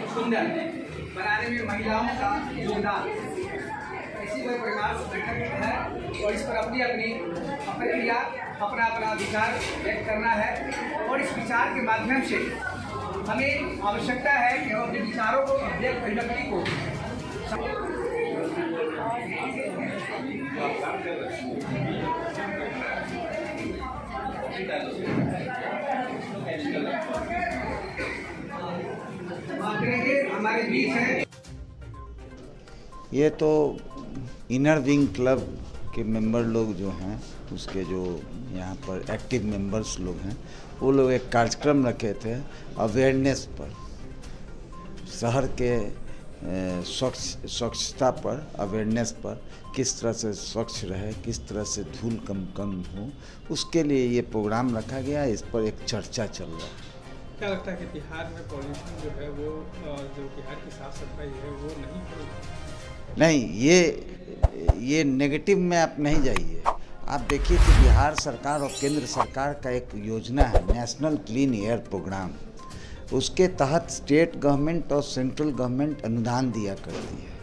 सुंदर बनाने में महिलाओं का योगदान इसी कोई प्रकार संगठन है और इस पर अपनी अपनी प्रतिक्रिया अपना विचार व्यक्त करना है और इस विचार के माध्यम से हमें आवश्यकता है कि हम अपने विचारों को अभिव्यक्ति को हमारे बीच है। ये तो इनर विंग क्लब के मेंबर लोग जो हैं, उसके जो यहाँ पर एक्टिव मेंबर्स लोग हैं, वो लोग एक कार्यक्रम रखे थे अवेयरनेस पर, शहर के स्वच्छता पर, अवेयरनेस पर, किस तरह से स्वच्छ रहे, किस तरह से धूल कम हो, उसके लिए ये प्रोग्राम रखा गया। इस पर एक चर्चा चल रहा है। क्या लगता है कि बिहार में पॉल्यूशन जो है वो जो बिहार की साफ सफाई है वो नहीं, ये नेगेटिव में आप नहीं जाइए। आप देखिए कि बिहार सरकार और केंद्र सरकार का एक योजना है नेशनल क्लीन एयर प्रोग्राम। उसके तहत स्टेट गवर्नमेंट और सेंट्रल गवर्नमेंट अनुदान दिया करती है।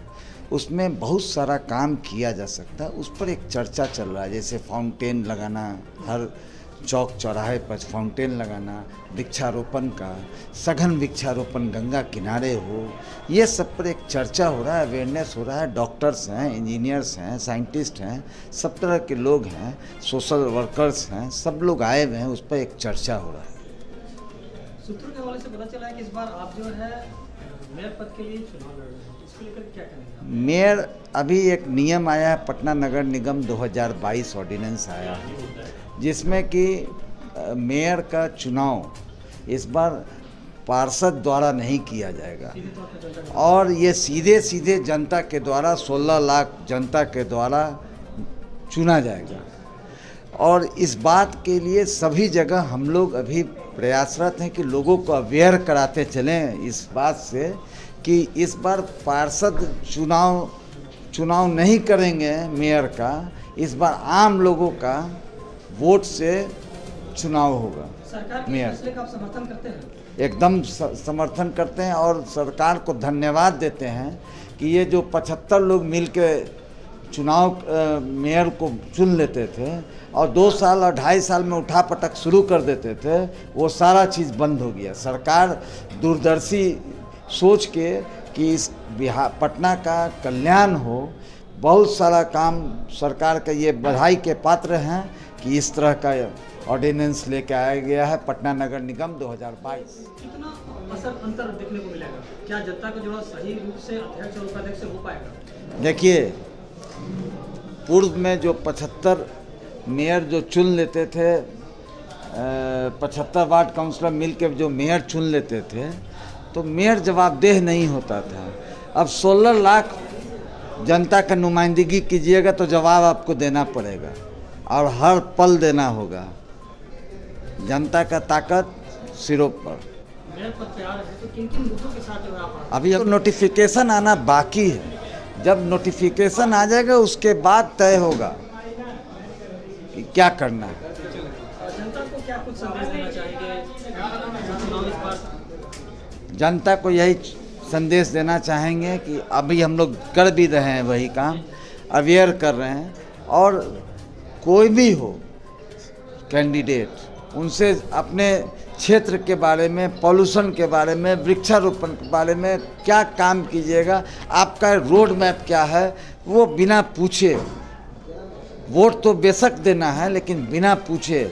उसमें बहुत सारा काम किया जा सकता है। उस पर एक चर्चा चल रहा है, जैसे फाउंटेन लगाना, हर चौक चौराहे पर फाउंटेन लगाना, वृक्षारोपण का सघन वृक्षारोपण गंगा किनारे हो, ये सब पर एक चर्चा हो रहा है, अवेयरनेस हो रहा है। डॉक्टर्स हैं, इंजीनियर्स हैं, साइंटिस्ट हैं, सब तरह के लोग हैं, सोशल वर्कर्स हैं, सब लोग आए हुए हैं। उस पर एक चर्चा हो रहा है। सूत्रों के हवाले से पता चला है कि इस बार आप जो है मेयर पद के लिए चुनाव लड़ रहे हैं, इसको लेकर क्या करेंगे? मेयर अभी एक नियम आया है, पटना नगर निगम 2022 ऑर्डिनेंस आया है, जिसमें कि मेयर का चुनाव इस बार पार्षद द्वारा नहीं किया जाएगा और ये सीधे जनता के द्वारा 16 लाख जनता के द्वारा चुना जाएगा। और इस बात के लिए सभी जगह हम लोग अभी प्रयासरत हैं कि लोगों को अवेयर कराते चलें इस बात से कि इस बार पार्षद चुनाव नहीं करेंगे मेयर का, इस बार आम लोगों का वोट से चुनाव होगा। सरकार के फैसले का आप समर्थन करते हैं? एकदम समर्थन करते हैं और सरकार को धन्यवाद देते हैं कि ये जो 75 लोग मिलके चुनाव मेयर को चुन लेते थे और 2 साल और 2.5 साल में उठापटक शुरू कर देते थे, वो सारा चीज़ बंद हो गया। सरकार दूरदर्शी सोच के कि इस बिहार पटना का कल्याण हो, बहुत सारा काम सरकार का, ये बधाई के पात्र हैं कि इस तरह का ऑर्डिनेंस लेके आया गया है पटना नगर निगम 2022। कितना अंतर देखने को मिलेगा? क्या जनता का जुड़ाव सही रूप से अध्यक्ष और उपाध्यक्ष से हो पाएगा? देखिए, पूर्व में जो 75 मेयर जो चुन लेते थे, 75 वार्ड काउंसलर मिलकर जो मेयर चुन लेते थे, तो मेयर जवाबदेह नहीं होता था। अब 16 लाख जनता का नुमाइंदगी कीजिएगा तो जवाब आपको देना पड़ेगा और हर पल देना होगा। जनता का ताकत सिरों पर। मेयर पद पे आ रहे हैं तो किन-किन मुद्दों के साथ आप? अभी अब नोटिफिकेशन आना बाकी है। जब नोटिफिकेशन आ जाएगा उसके बाद तय होगा कि क्या करना है। जनता को क्या कुछ संदेश देना चाहेंगे? जनता को यही संदेश देना चाहेंगे कि अभी हम लोग कर भी रहे हैं वही काम, अवेयर कर रहे हैं, और कोई भी हो कैंडिडेट, उनसे अपने क्षेत्र के बारे में, पॉल्यूशन के बारे में, वृक्षारोपण के बारे में क्या काम कीजिएगा, आपका रोड मैप क्या है, वो बिना पूछे, वोट तो बेशक देना है लेकिन बिना पूछे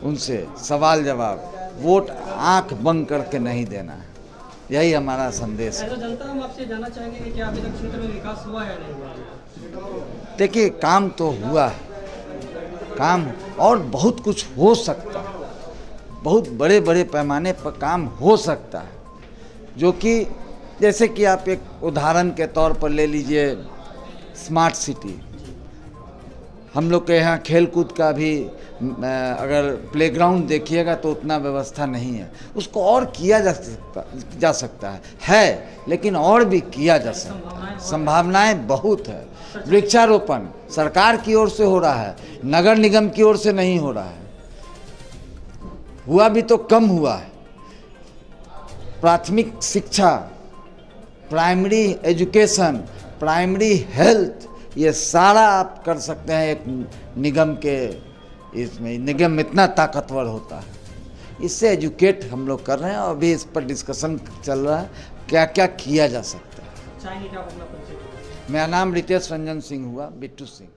उनसे सवाल जवाब, वोट आंख बंद करके नहीं देना है। यही हमारा संदेश है। जनता हम आपसे जानना चाहेंगे कि क्या अभी तक क्षेत्र में विकास हुआ है या नहीं हुआ? देखिए, काम तो हुआ है, काम और बहुत कुछ हो सकता है, बहुत बड़े बड़े पैमाने पर काम हो सकता है, जो कि जैसे कि आप एक उदाहरण के तौर पर ले लीजिए स्मार्ट सिटी। हम लोग के यहाँ खेल कूद का भी अगर प्लेग्राउंड देखिएगा तो उतना व्यवस्था नहीं है, उसको और किया जा सकता है, लेकिन और भी किया जा सकता है, संभावनाएं बहुत है। वृक्षारोपण सरकार की ओर से हो रहा है, नगर निगम की ओर से नहीं हो रहा है, हुआ भी तो कम हुआ है। प्राथमिक शिक्षा, प्राइमरी एजुकेशन, प्राइमरी हेल्थ, ये सारा आप कर सकते हैं एक निगम के इसमें। निगम इतना ताकतवर होता है, इससे एजुकेट हम लोग कर रहे हैं और अभी इस पर डिस्कशन चल रहा है क्या क्या किया जा सकता है। चाहेंगे कि आप अपना परिचय दें? मेरा नाम रितेश रंजन सिंह हुआ, बिट्टू सिंह।